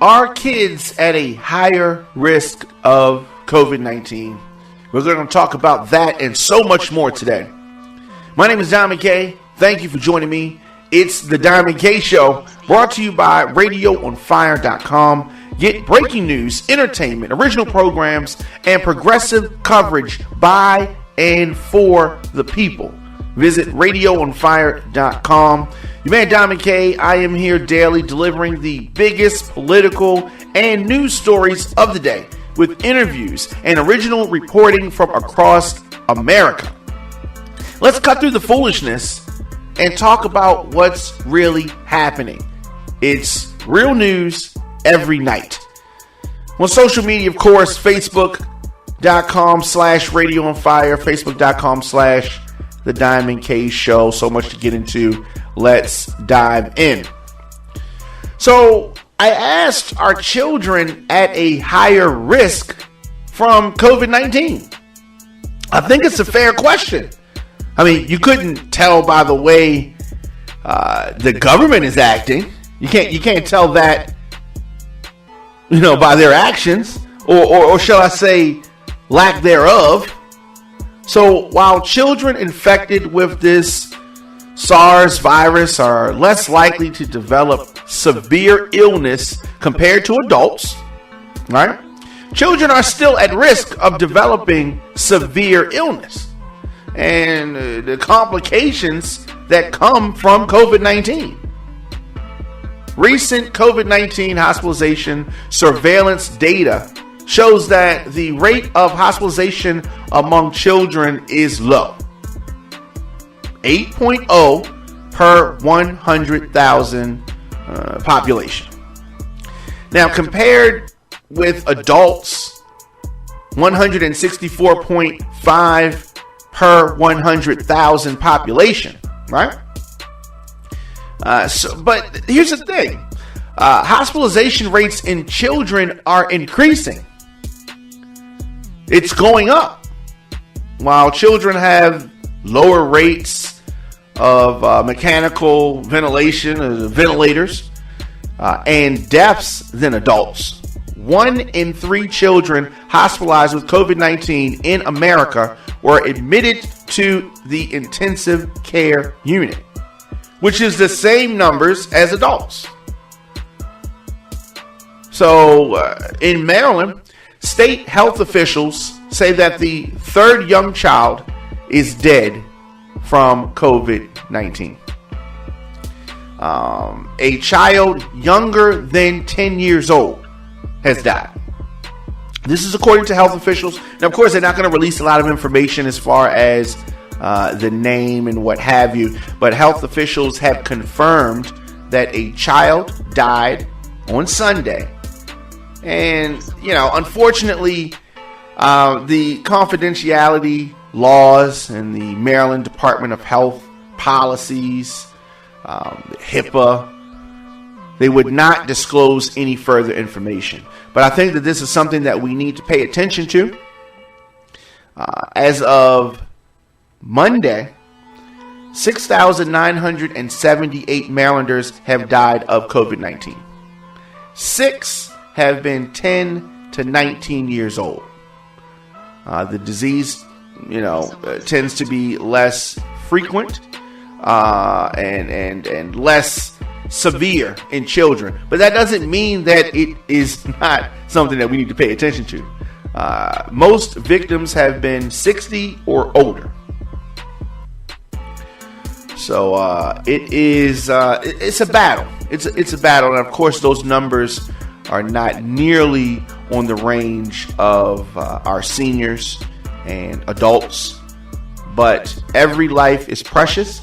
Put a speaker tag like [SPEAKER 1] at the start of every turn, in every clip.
[SPEAKER 1] Are kids at a higher risk of COVID-19? We're going to talk about that and so much more today. My name is Diamond K. Thank you for joining me. It's the Diamond K Show, brought to you by RadioOnFire.com. Get breaking news, entertainment, original programs, and progressive coverage by and for the people. Visit RadioOnFire.com. Your man Diamond K, I am here daily delivering the biggest political and news stories of the day with interviews and original reporting from across America. Let's cut through the foolishness and talk about what's really happening. It's real news every night. On social media, of course, Facebook.com/RadioOnFire, Facebook.com/The Diamond K Show. So much to get into. Let's dive in. So I asked, are children at a higher risk from COVID-19? I think it's a fair question. I mean, you couldn't tell by the way the government is acting. You can't tell that, by their actions, or shall I say, lack thereof. So while children infected with this SARS virus are less likely to develop severe illness compared to adults, right? Children are still at risk of developing severe illness and the complications that come from COVID-19. Recent COVID-19 hospitalization surveillance data shows that the rate of hospitalization among children is low. 8.0 per 100,000 population. Now, compared with adults, 164.5 per 100,000 population, right? But here's the thing. Hospitalization rates in children are increasing. It's going up. While children have lower rates of mechanical ventilation, ventilators, and deaths than adults. 1 in 3 children hospitalized with COVID-19 in America were admitted to the intensive care unit, which is the same numbers as adults. So in Maryland, state health officials say that the third young child is dead from COVID-19. A child younger than 10 years old has died. This is according to health officials. Now, of course, they're not going to release a lot of information as far as the name and what have you, but health officials have confirmed that a child died on Sunday. And, unfortunately, the confidentiality laws and the Maryland Department of Health policies, HIPAA, they would not disclose any further information. But I think that this is something that we need to pay attention to. As of Monday, 6,978 Marylanders have died of COVID-19. 6 have been 10 to 19 years old. The disease, tends to be less frequent and less severe in children. But that doesn't mean that it is not something that we need to pay attention to. Most victims have been 60 or older. So it's a battle. It's a battle, and of course those numbers are not nearly on the range of our seniors and adults. But every life is precious,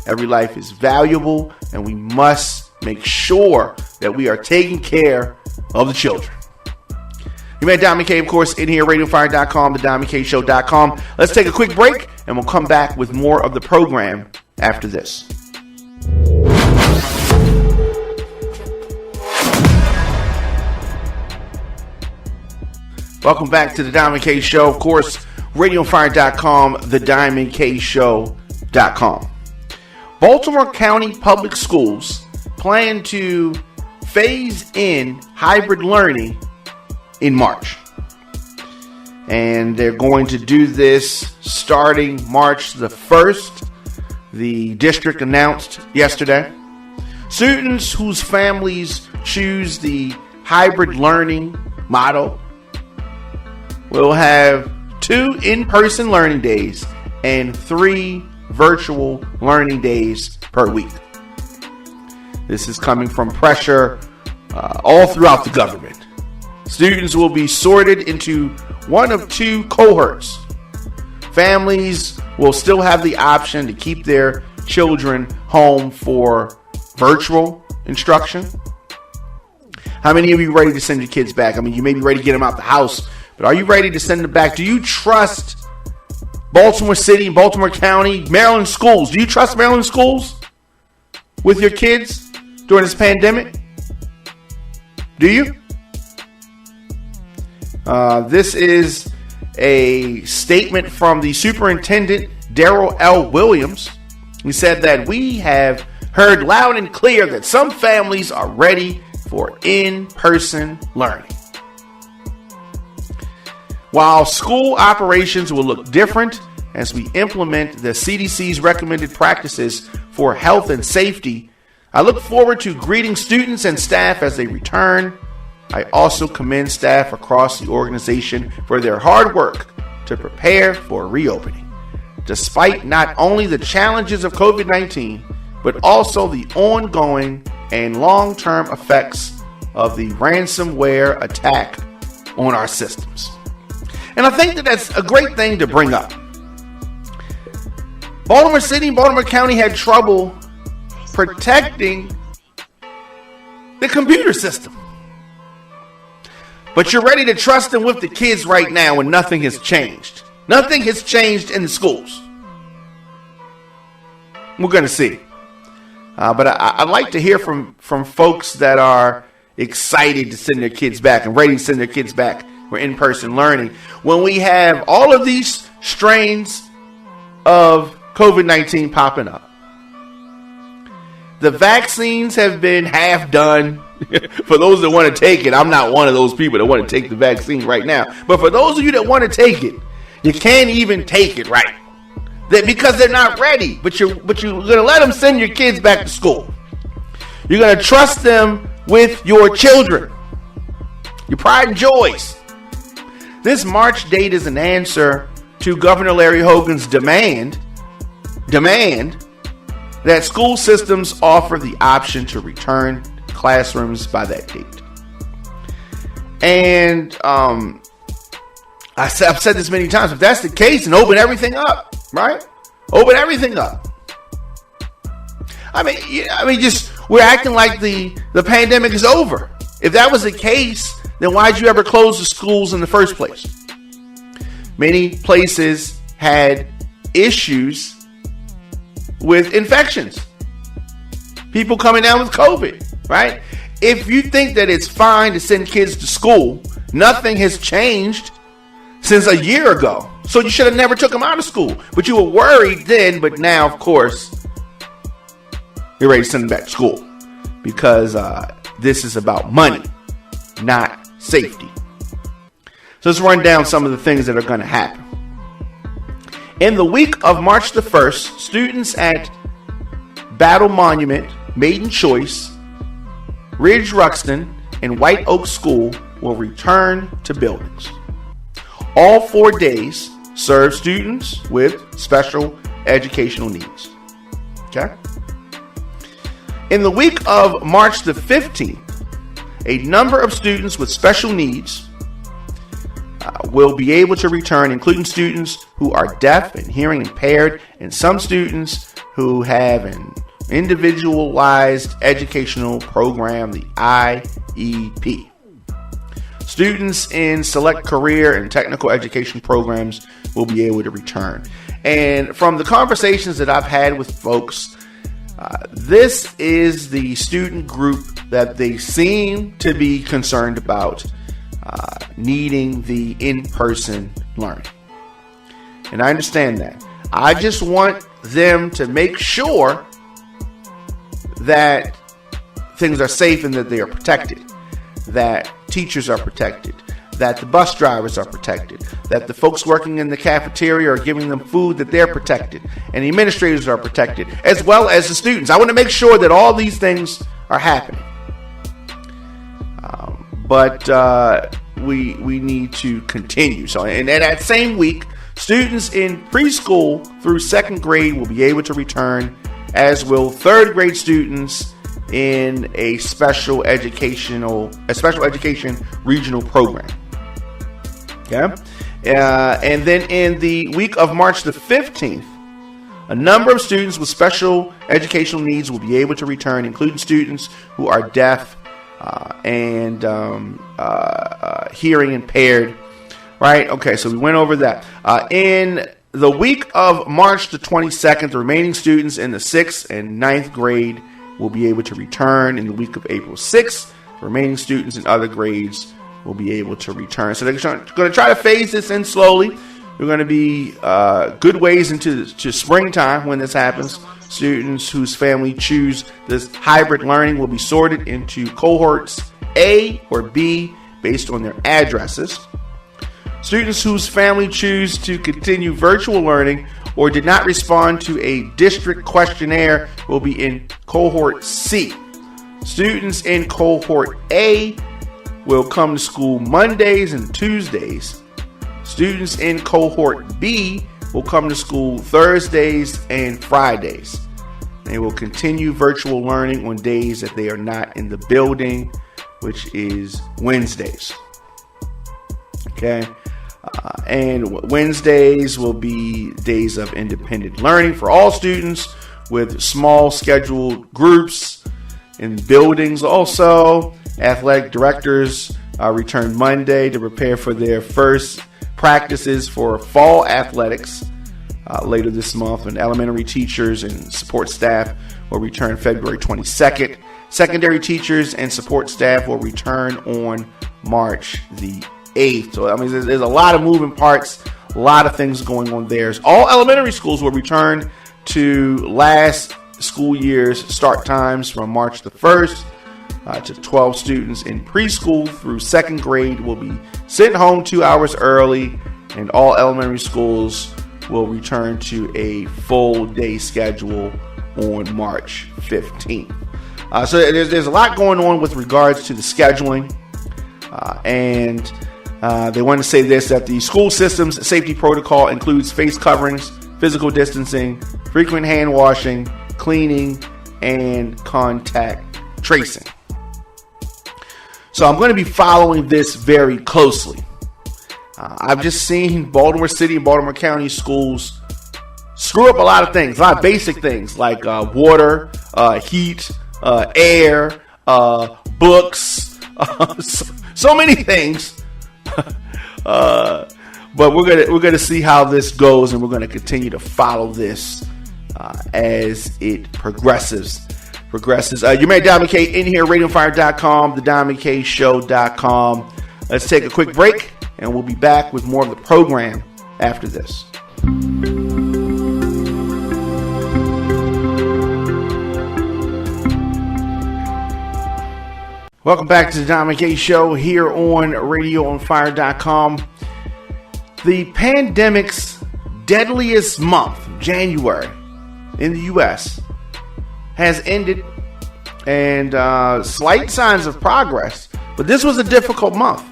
[SPEAKER 1] every life is valuable, and we must make sure that we are taking care of the children. You met Diamond K, of course, in here, RadioFire.com, TheDiamondKShow.com. Let's take a quick break, and we'll come back with more of the program after this. Welcome back to the Diamond K Show. Of course, RadioFire.com, TheDiamondKShow.com. Baltimore County Public Schools plan to phase in hybrid learning in March. And they're going to do this starting March the 1st. The district announced yesterday. Students whose families choose the hybrid learning model will have 2 in-person learning days and 3 virtual learning days per week. This is coming from pressure all throughout the government. Students will be sorted into one of 2 cohorts. Families will still have the option to keep their children home for virtual instruction. How many of you are ready to send your kids back? I mean, you may be ready to get them out the house, but are you ready to send them back? Do you trust Baltimore City, Baltimore County, Maryland schools? Do you trust Maryland schools with your kids during this pandemic? Do you? This is a statement from the superintendent, Darrell L. Williams. He said that we have heard loud and clear that some families are ready for in-person learning. While school operations will look different as we implement the CDC's recommended practices for health and safety, I look forward to greeting students and staff as they return. I also commend staff across the organization for their hard work to prepare for reopening, despite not only the challenges of COVID-19, but also the ongoing and long-term effects of the ransomware attack on our systems. And I think that that's a great thing to bring up. Baltimore City and Baltimore County had trouble protecting the computer system. But you're ready to trust them with the kids right now when nothing has changed. Nothing has changed in the schools. We're going to see. But I'd like to hear from folks that are excited to send their kids back and ready to send their kids back for in-person learning when we have all of these strains of COVID-19 popping up. The vaccines have been half done. For those that want to take it, I'm not one of those people that want to take the vaccine right now. But for those of you that want to take it, you can't even take it right. Because they're not ready. But you're going to let them send your kids back to school. You're going to trust them with your children, your pride and joys. This March date is an answer to Governor Larry Hogan's demand that school systems offer the option to return classrooms by that date. And I've said this many times. If that's the case, then open everything up, right? Open everything up. I mean, just we're acting like the pandemic is over. If that was the case, then why'd you ever close the schools in the first place? Many places had issues with infections. People coming down with COVID. Right? If you think that it's fine to send kids to school, nothing has changed since a year ago. So you should have never took them out of school. But you were worried then, but now, of course, you're ready to send them back to school. Because this is about money, not safety. So let's run down some of the things that are going to happen. In the week of March the 1st, students at Battle Monument, Maiden Choice, Ridge Ruxton, and White Oak School will return to buildings. All 4 days serve students with special educational needs. Okay? In the week of March the 15th, a number of students with special needs will be able to return, including students who are deaf and hearing impaired, and some students who have an individualized educational program, the IEP. Students in select career and technical education programs will be able to return. And from the conversations that I've had with folks, this is the student group that they seem to be concerned about needing the in-person learning. And I understand that. I just want them to make sure that things are safe and that they are protected, that teachers are protected, that the bus drivers are protected, that the folks working in the cafeteria are giving them food, that they're protected, and the administrators are protected, as well as the students. I want to make sure that all these things are happening. But we need to continue. So, and that same week, students in preschool through second grade will be able to return, as will third grade students in a special education regional program. Okay, and then in the week of March the 15th, a number of students with special educational needs will be able to return, including students who are deaf and hearing impaired. Right? Okay, so we went over that. In the week of March the 22nd, the remaining students in the 6th and 9th grade will be able to return. In the week of April 6th, the remaining students in other grades will be able to return. So they're going to try to phase this in slowly. We're going to be good ways into springtime when this happens. Students whose family choose this hybrid learning will be sorted into cohorts A or B based on their addresses. Students whose family choose to continue virtual learning or did not respond to a district questionnaire will be in cohort C. Students in cohort A will come to school Mondays and Tuesdays. Students in cohort B will come to school Thursdays and Fridays. They will continue virtual learning on days that they are not in the building, which is Wednesdays. Okay. And Wednesdays will be days of independent learning for all students with small scheduled groups in buildings. Also, athletic directors return Monday to prepare for their first practices for fall athletics later this month, and elementary teachers and support staff will return February 22nd. Secondary teachers and support staff will return on March the 8th. So, I mean, there's a lot of moving parts, a lot of things going on there. All elementary schools will return to last school year's start times from March the 1st. To 12 students in preschool through second grade will be sent home 2 hours early, and all elementary schools will return to a full day schedule on March 15th. So there's a lot going on with regards to the scheduling, and they want to say this, that the school system's safety protocol includes face coverings, physical distancing, frequent hand washing, cleaning, and contact tracing. So I'm going to be following this very closely. I've just seen Baltimore City and Baltimore County schools screw up a lot of things, a lot of basic things like water, heat, air, books, so many things. But we're gonna see how this goes, and we're going to continue to follow this as it progresses. You made Diamond K in here, RadioFire.com, TheDiamondKShow.com. Let's take a quick break, and we'll be back with more of the program after this. Welcome back to the Diamond K Show here on RadioFire.com. The pandemic's deadliest month, January, in the U.S., has ended, and slight signs of progress, but this was a difficult month.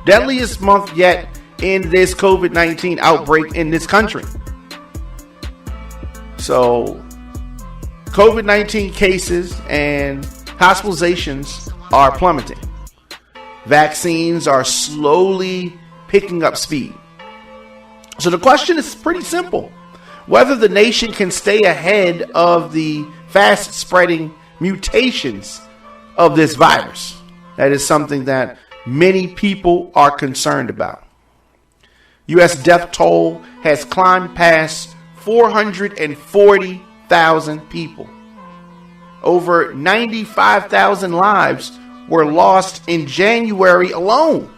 [SPEAKER 1] Deadliest month yet in this COVID-19 outbreak in this country. So, COVID-19 cases and hospitalizations are plummeting. Vaccines are slowly picking up speed. So the question is pretty simple. Whether the nation can stay ahead of the fast spreading mutations of this virus. That is something that many people are concerned about. U.S. death toll has climbed past 440,000 people. Over 95,000 lives were lost in January alone.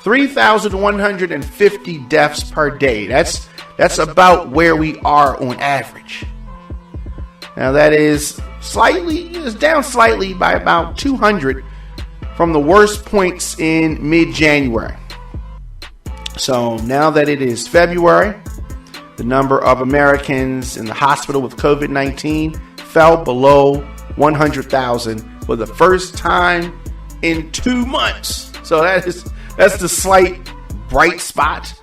[SPEAKER 1] 3,150 deaths per day. That's about where we are on average. Now that is It's down slightly by about 200 from the worst points in mid-January. So now that it is February, the number of Americans in the hospital with COVID-19 fell below 100,000 for the first time in 2 months. So that's the slight bright spot.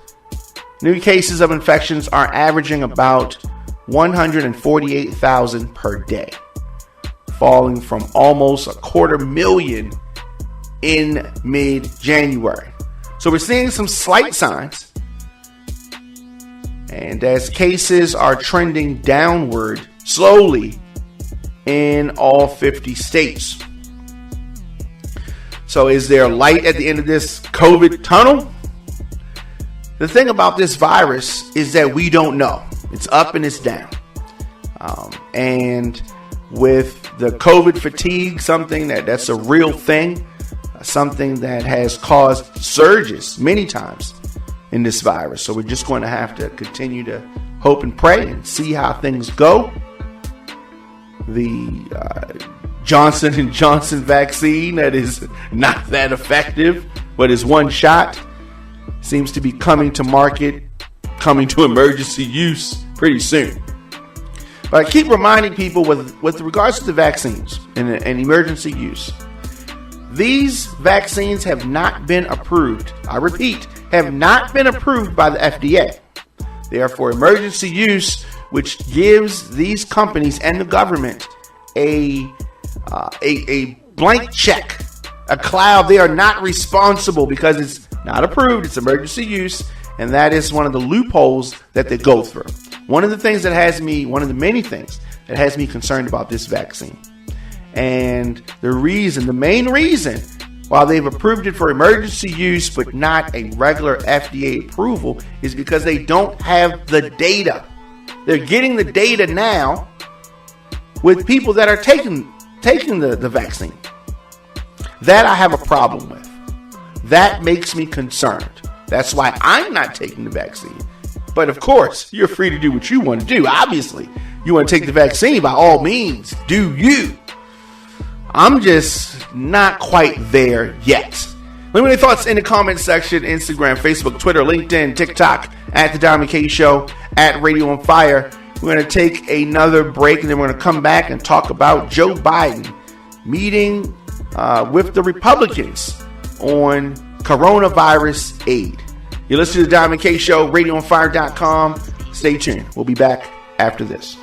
[SPEAKER 1] New cases of infections are averaging about 148,000 per day, falling from almost 250,000 in mid-January. So we're seeing some slight signs. And as cases are trending downward slowly in all 50 states. So is there light at the end of this COVID tunnel? The thing about this virus is that we don't know. It's up and it's down. And with the COVID fatigue, something that's a real thing, something that has caused surges many times in this virus. So we're just going to have to continue to hope and pray and see how things go. The Johnson & Johnson vaccine that is not that effective, but is one shot, seems to be coming to market, coming to emergency use pretty soon. But I keep reminding people with regards to the vaccines and emergency use, these vaccines have not been approved. I repeat, have not been approved by the FDA. They are for emergency use, which gives these companies and the government a blank check, a cloud. They are not responsible because it's not approved. It's emergency use, and that is one of the loopholes that they go through. One of the many things that has me concerned about this vaccine. And the main reason why they've approved it for emergency use but not a regular FDA approval is because they don't have the data. They're getting the data now with people that are taking the vaccine. That I have a problem with. That makes me concerned. That's why I'm not taking the vaccine. But of course, you're free to do what you want to do. Obviously, you want to take the vaccine, by all means, do you. I'm just not quite there yet. Let me know your thoughts in the comment section. Instagram, Facebook, Twitter, LinkedIn, TikTok, at The Diamond K Show, at Radio on Fire. We're going to take another break, and then we're going to come back and talk about Joe Biden meeting with the Republicans on coronavirus aid. You're listening to The Diamond K Show, radioonfire.com. Stay tuned. We'll be back after this.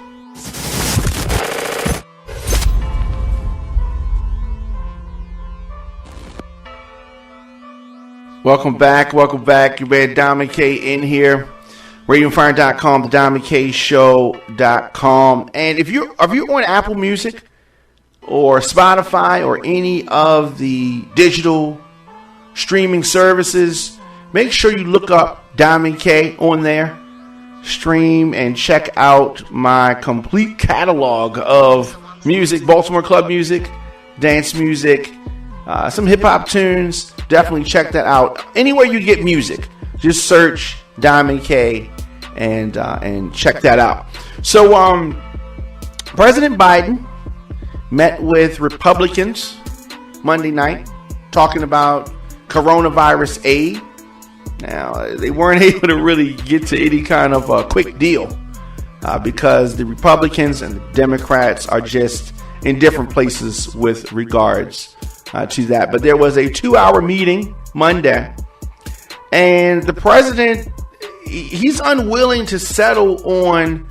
[SPEAKER 1] Welcome back. You read Diamond K in here. RadioFire.com, the DiamondKShow.com. And if you're on Apple Music or Spotify or any of the digital streaming services, make sure you look up Diamond K on there. Stream and check out my complete catalog of music, Baltimore club music, dance music, some hip-hop tunes. Definitely check that out. Anywhere you get music, just search Diamond K and check that out. So, President Biden met with Republicans Monday night talking about coronavirus aid. Now, they weren't able to really get to any kind of a quick deal because the Republicans and the Democrats are just in different places with regards to that. But there was a 2-hour meeting Monday, and the president, he's unwilling to settle on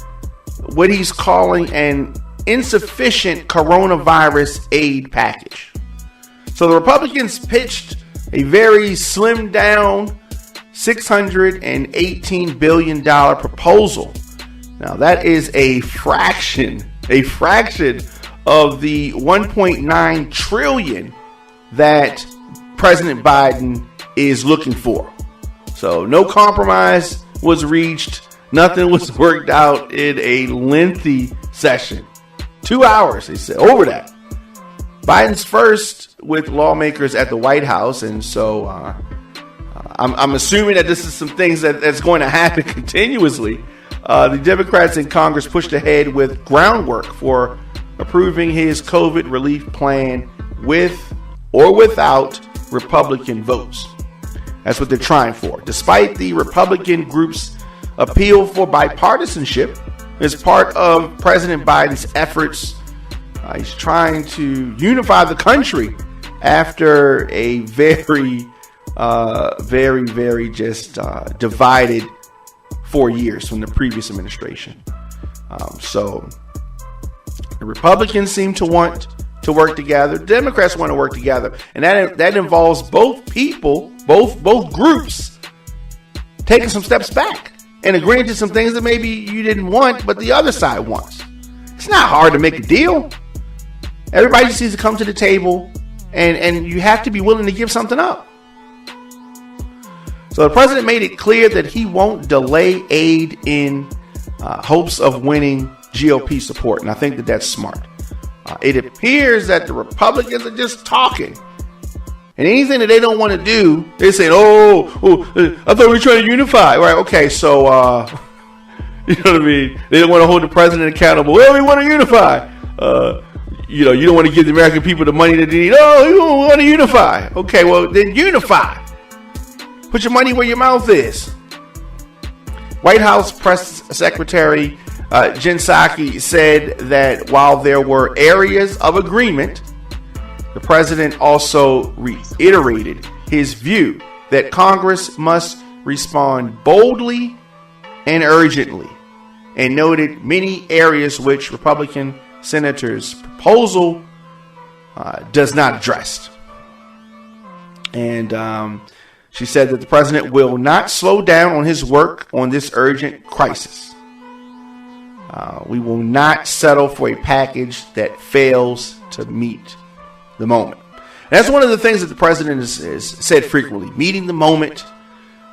[SPEAKER 1] what he's calling an insufficient coronavirus aid package. So the Republicans pitched a very slimmed down $618 billion proposal. Now that is a fraction of the $1.9 trillion that President Biden is looking for. So no compromise was reached. Nothing was worked out in a lengthy session. 2 hours, they said, over that. Biden's first with lawmakers at the White House, and so I'm assuming that this is some things that's going to happen continuously. The Democrats in Congress pushed ahead with groundwork for approving his COVID relief plan with or without Republican votes. That's what they're trying for. Despite the Republican group's appeal for bipartisanship as part of President Biden's efforts, he's trying to unify the country after a very divided 4 years from the previous administration. So the Republicans seem to want to work together. The Democrats want to work together, and that involves both people, both groups, taking some steps back and agreeing to some things that maybe you didn't want, but the other side wants. It's not hard to make a deal. Everybody just needs to come to the table, and you have to be willing to give something up. So the president made it clear that he won't delay aid in hopes of winning GOP support, and I think that that's smart. It appears that the Republicans are just talking. And anything that they don't want to do, they say, I thought we were trying to unify. Right, okay, so, you know what I mean? They don't want to hold the president accountable. Well, we want to unify. You don't want to give the American people the money that they need. Oh, you don't want to unify. Okay, well, then unify. Put your money where your mouth is. White House Press Secretary Jen Psaki said that while there were areas of agreement, the president also reiterated his view that Congress must respond boldly and urgently, and noted many areas which Republican senators' proposal does not address. And she said that the president will not slow down on his work on this urgent crisis. We will not settle for a package that fails to meet the moment. And that's one of the things that the president has said frequently, meeting the moment.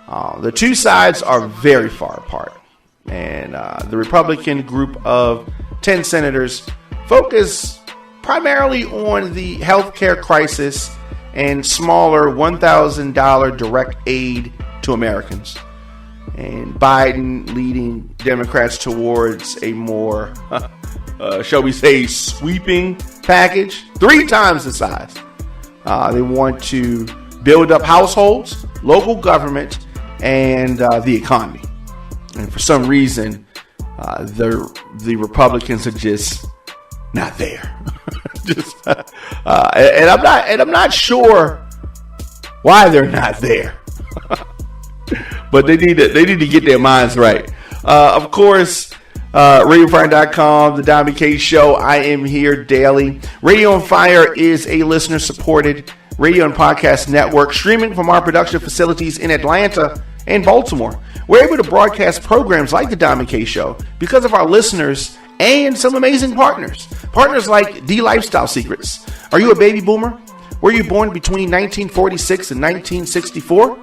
[SPEAKER 1] The two sides are very far apart. And the Republican group of 10 senators focus primarily on the healthcare crisis and smaller $1,000 direct aid to Americans. And Biden leading Democrats towards a more, shall we say, sweeping package, 3 times the size. They want to build up households, local government, and the economy. And for some reason, the Republicans are just not there. And I'm not sure why they're not there. But they need to get their minds right. Of course, RadioFire.com, the Diamond K Show. I am here daily. Radio on Fire is a listener-supported radio and podcast network streaming from our production facilities in Atlanta and Baltimore. We're able to broadcast programs like the Diamond K Show because of our listeners and some amazing partners. Partners like D Lifestyle Secrets. Are you a baby boomer? Were you born between 1946 and 1964?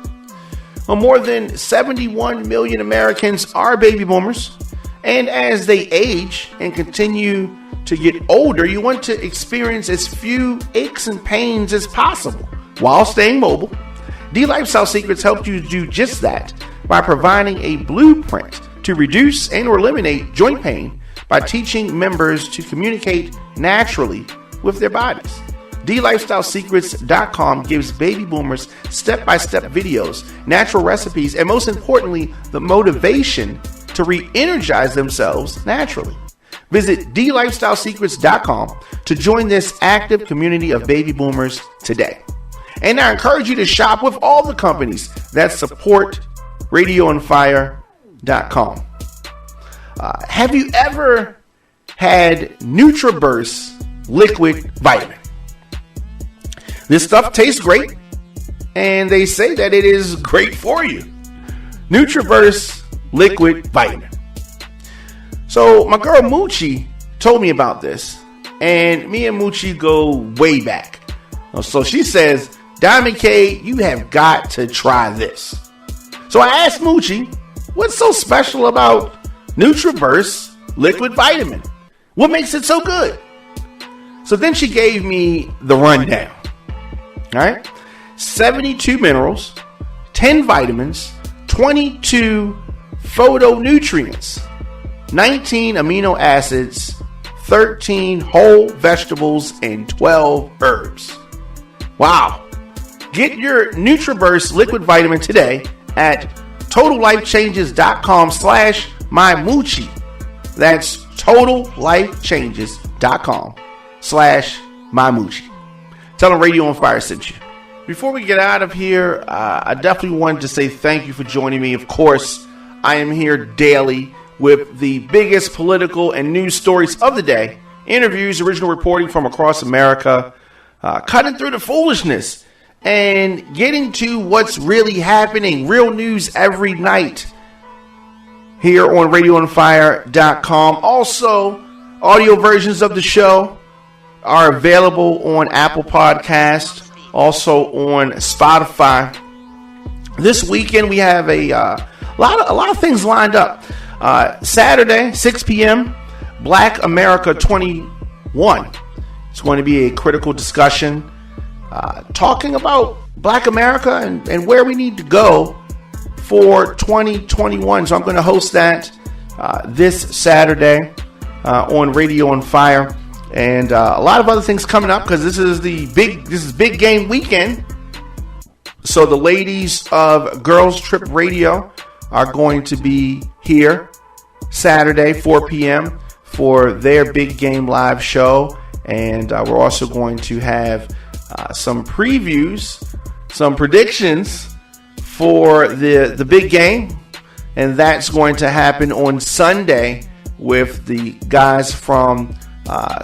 [SPEAKER 1] Well, more than 71 million Americans are baby boomers. And as they age and continue to get older, you want to experience as few aches and pains as possible while staying mobile. D Lifestyle Secrets helps you do just that by providing a blueprint to reduce and or eliminate joint pain by teaching members to communicate naturally with their bodies. DLifestyleSecrets.com gives baby boomers step-by-step videos, natural recipes, and most importantly, the motivation to re-energize themselves naturally. Visit DLifestyleSecrets.com to join this active community of baby boomers today. And I encourage you to shop with all the companies that support RadioOnFire.com. Have you ever had NutriBurst liquid vitamin? This stuff tastes great, and they say that it is great for you. NutriBurst liquid vitamin. So my girl Moochie told me about this, and me and Moochie go way back. So she says, Diamond K, you have got to try this. So I asked Moochie, what's so special about NutriBurst liquid vitamin? What makes it so good? So then she gave me the rundown. All right, 72 minerals, 10 vitamins, 22 phytonutrients, 19 amino acids, 13 whole vegetables, and 12 herbs. Wow. Get your NutriBurst liquid vitamin today at totallifechanges.com/mymuchi. That's totallifechanges.com/mymuchi. Tell them Radio on Fire sent you. Before we get out of here, I definitely wanted to say thank you for joining me. Of course, I am here daily with the biggest political and news stories of the day, interviews, original reporting from across America, cutting through the foolishness and getting to what's really happening. Real news every night here on RadioOnFire.com. Also, audio versions of the show are available on Apple Podcasts, also on Spotify. This weekend we have a lot of things lined up. Saturday, 6 p.m., Black America 21. It's going to be a critical discussion talking about Black America and where we need to go for 2021. So I'm going to host that this Saturday on Radio on Fire. And a lot of other things coming up because this is big game weekend. So the ladies of Girls Trip Radio are going to be here Saturday, 4 p.m. for their big game live show. And we're also going to have some previews, some predictions for the big game. And that's going to happen on Sunday with the guys from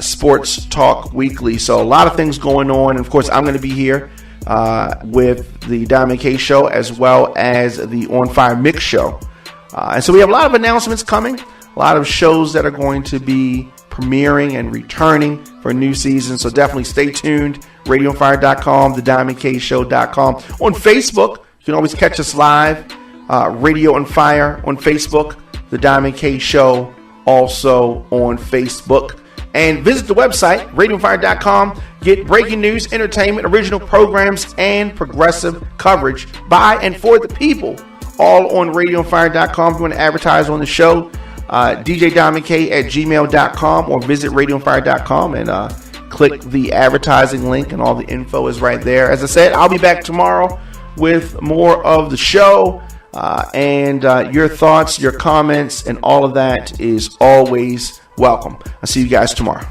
[SPEAKER 1] Sports Talk Weekly. So a lot of things going on. And of course, I'm going to be here with the Diamond K Show as well as the On Fire Mix Show. And so we have a lot of announcements coming, a lot of shows that are going to be premiering and returning for a new season. So definitely stay tuned. RadioOnFire.com, TheDiamondKShow.com. On Facebook, you can always catch us live. Radio on Fire on Facebook, The Diamond K Show also on Facebook. And visit the website, RadioFire.com. Get breaking news, entertainment, original programs, and progressive coverage by and for the people, all on RadioFire.com. If you want to advertise on the show, djdiamondk@gmail.com or visit RadioFire.com and click the advertising link, and all the info is right there. As I said, I'll be back tomorrow with more of the show. And your thoughts, your comments, and all of that is always welcome. I'll see you guys tomorrow.